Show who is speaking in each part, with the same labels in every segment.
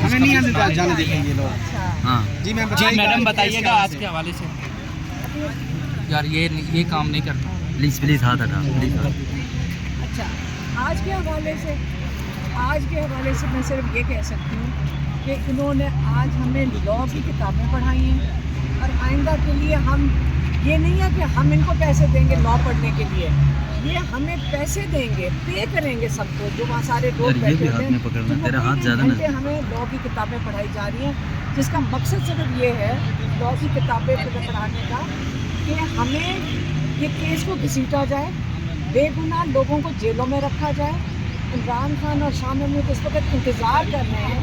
Speaker 1: ہمیں نہیں جانے دیتے یہ لوگ.
Speaker 2: ہاں
Speaker 1: جی
Speaker 3: میڈم بتائیے گا آج کے حوالے سے. یار یہ کام نہیں کرتا.
Speaker 2: پلیز ہاتھ ہٹا پلیز.
Speaker 4: اچھا آج کے حوالے سے میں صرف یہ کہہ سکتی ہوں کہ انہوں نے آج ہمیں لاء کی کتابیں پڑھائی ہیں اور آئندہ کے لیے ہم یہ نہیں ہے کہ ہم ان کو پیسے دیں گے لاء پڑھنے کے لیے. یہ ہمیں پیسے دیں گے, پے کریں گے سب کو, جو وہاں سارے لوگ بیٹھے ہوتے ہیں. ہمیں لاء کی کتابیں پڑھائی جا رہی ہیں جس کا مقصد صرف یہ ہے لاء کی کتابیں پڑھانے کا کہ ہمیں یہ کیس کو گھسیٹا جائے, بے گناہ لوگوں کو جیلوں میں رکھا جائے. عمران خان اور شاہ محمود اس وقت انتظار کر رہے ہیں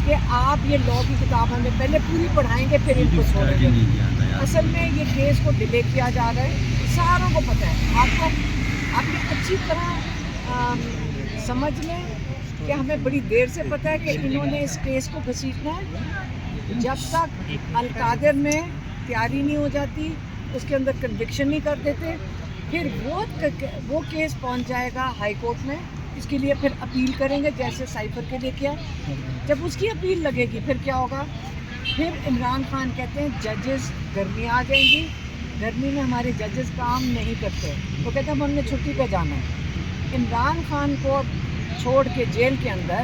Speaker 4: کہ آپ یہ لاء کی کتاب ہمیں پہلے پوری پڑھائیں گے پھر ان کو چھوڑیں گے. اصل میں یہ کیس کو ڈیلے کیا جا رہا ہے, ساروں کو پتہ ہے. آپ نے اچھی طرح سمجھ لیں کہ ہمیں بڑی دیر سے پتہ ہے کہ انہوں نے اس کیس کو گھسیٹنا ہے. جب تک القادر میں تیاری نہیں ہو جاتی, اس کے اندر کنوکشن نہیں کر دیتے, پھر وہ کیس پہنچ جائے گا ہائی کورٹ میں. اس کے لیے پھر اپیل کریں گے جیسے سائفر کے لیے کیا. جب اس کی اپیل لگے گی پھر کیا ہوگا, پھر عمران خان کہتے ہیں ججز گرمی آ جائیں گی, گرمی میں ہمارے ججز کام نہیں کرتے, وہ کہتے ہیں ہم نے چھٹی پہ جانا ہے. عمران خان کو چھوڑ کے جیل کے اندر,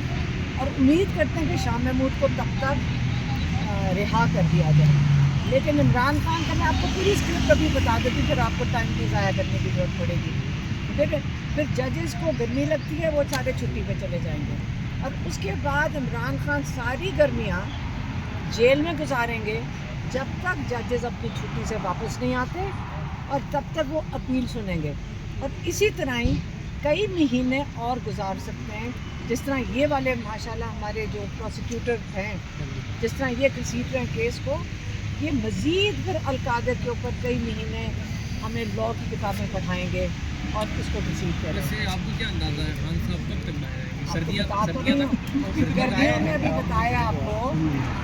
Speaker 4: اور امید کرتے ہیں کہ شاہ محمود کو تب تک رہا کر دیا جائے. لیکن عمران خان کا میں آپ کو پوری اسکرپٹ ابھی بتا دیتی ہوں, پھر آپ کو ٹائم بھی ضائع کرنے کی ضرورت پڑے گی. پھر ججز کو گرمی لگتی ہے, وہ سارے چھٹی پہ چلے جائیں گے, اور اس کے بعد عمران خان ساری گرمیاں جیل میں گزاریں گے جب تک ججز اپنی چھٹی سے واپس نہیں آتے, اور تب تک وہ اپیل سنیں گے. اور اسی طرح ہی کئی مہینے اور گزار سکتے ہیں, جس طرح یہ والے ماشاءاللہ ہمارے جو پروسیکیوٹر ہیں, جس طرح یہ گھسیٹ رہے ہیں کیس کو, یہ مزید پھر القادر کے اوپر کئی مہینے ہمیں لاء کی کتابیں پڑھائیں گے اور اس کو گھسیٹ کریں گے.
Speaker 3: آپ کو کیا اندازہ ہے خان صاحب کب تک
Speaker 4: گرمیوں میں ابھی بتایا آپ کو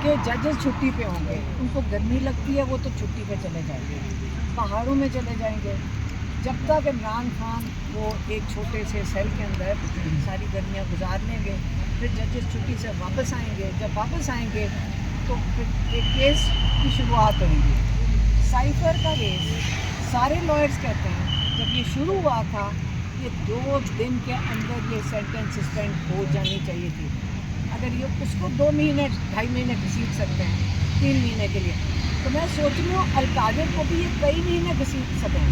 Speaker 4: کہ ججز چھٹی پہ ہوں گے, ان کو گرمی لگتی ہے, وہ تو چھٹی پہ چلے جائیں گے, پہاڑوں میں چلے جائیں گے. جب تک عمران خان وہ ایک چھوٹے سے سیل کے اندر ساری گرمیاں گزار لیں گے, پھر ججز چھٹی سے واپس آئیں گے. جب واپس آئیں گے تو پھر ایک کیس کی شروعات ہوئے گی. سائفر کا کیس سارے لائرز کہتے ہیں جب یہ شروع ہوا تھا یہ 2 دن کے اندر یہ سینٹنس سسپینڈ ہو جانی چاہیے تھی. اگر یہ اس کو 2 مہینے 2.5 مہینے گھسیٹ سکتے ہیں 3 مہینے کے لیے, تو میں سوچ رہی ہوں القادر کو بھی یہ کئی مہینے گھسیٹ سکیں.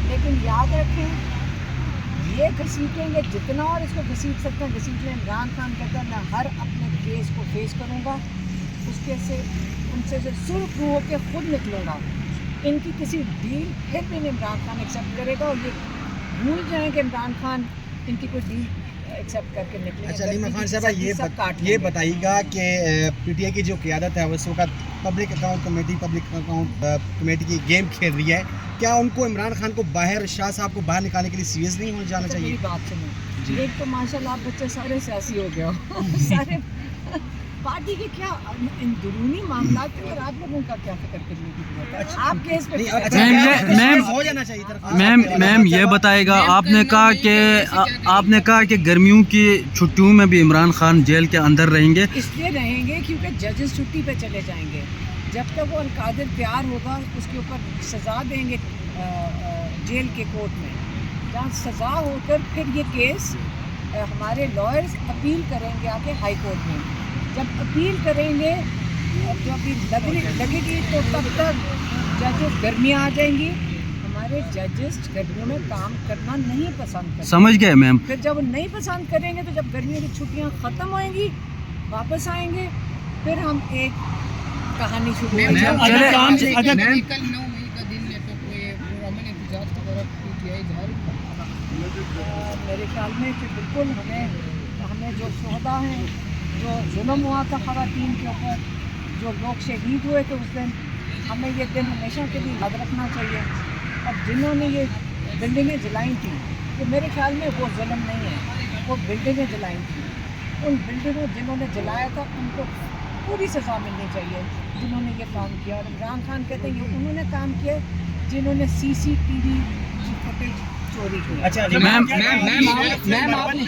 Speaker 4: لیکن یاد رکھیں یہ گھسیٹیں گے جتنا اور اس کو گھسیٹ سکتے ہیں گھسیٹ لیں. عمران خان کہتا ہے میں ہر اپنے کیس کو فیس کروں گا, اس کے سے ان سے سرخ رو ہو کے خود نکلوں گا. ان کی کسی ڈیل پھر بھی عمران خان ایکسیپٹ کرے گا, اور یہ بھول جائیں کہ عمران خان ان کی کوئی ڈیل ایکسیپٹ کر کے نکلے.
Speaker 1: اچھا علیمہ خان صاحبہ یہ بتائیے گا کہ پی ٹی آئی کی جو قیادت ہے اس وقت پبلک اکاؤنٹ کمیٹی کی گیم کھیل رہی ہے, کیا ان کو عمران خان کو باہر, شاہ صاحب کو باہر نکالنے کے لیے سیریس نہیں ہو جانا چاہیے؟
Speaker 4: بات سنیں, ایک تو ماشاء اللہ آپ بچے سارے سیاسی ہو گئے ہو, سارے پارٹی کے کیا اندرونی معاملات کے اور آپ لوگوں کا کیا فکر کرنے کی ضرورت ہے. آپ کیس پہ
Speaker 1: ہو جانا چاہیے.
Speaker 2: میم یہ بتائے گا, آپ نے کہا کہ گرمیوں کی چھٹیوں میں بھی عمران خان جیل کے اندر رہیں گے.
Speaker 4: اس لیے رہیں گے کیونکہ ججز چھٹی پہ چلے جائیں گے. جب تک وہ القادر تیار ہوگا اس کے اوپر سزا دیں گے جیل کے کورٹ میں, جہاں سزا ہو کر پھر یہ کیس ہمارے لائرز اپیل کریں گے آگے ہائی کورٹ میں. جب اپیل کریں گے جو ابھی لگے گی تو تب تک ججز گرمیاں آ جائیں گی. ہمارے ججز گرمیوں میں کام کرنا نہیں پسند کرتے.
Speaker 2: سمجھ گئے میم.
Speaker 4: پھر جب وہ نہیں پسند کریں گے تو جب گرمیوں کی چھٹیاں ختم ہوئیں گی واپس آئیں گے, پھر ہم ایک کہانی شروع ہو جائے.
Speaker 3: کل 9 مئی کا دن ہے تو کوئی پرامن احتجاج وغیرہ
Speaker 4: میرے خیال میں کہ بالکل ہمیں جو شہدا ہیں, جو ظلم ہوا تھا خواتین کے اوپر, جو لوگ شہید ہوئے تھے اس دن, ہمیں یہ دن ہمیشہ کے لیے یاد رکھنا چاہیے. اب جنہوں نے یہ بلڈنگیں جلائی تھیں تو میرے خیال میں وہ ظلم نہیں ہے, وہ بلڈنگیں جلائی تھیں. ان بلڈنگوں جنہوں نے جلایا تھا ان کو پوری سزا ملنی چاہیے جنہوں نے یہ کام کیا. اور عمران خان کہتے ہیں یہ انہوں نے کام کیا جنہوں نے CCTV کی فوٹیج چوری کی.
Speaker 1: اچھا
Speaker 3: میم
Speaker 1: آپ کی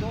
Speaker 4: 2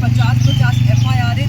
Speaker 4: 50 FIR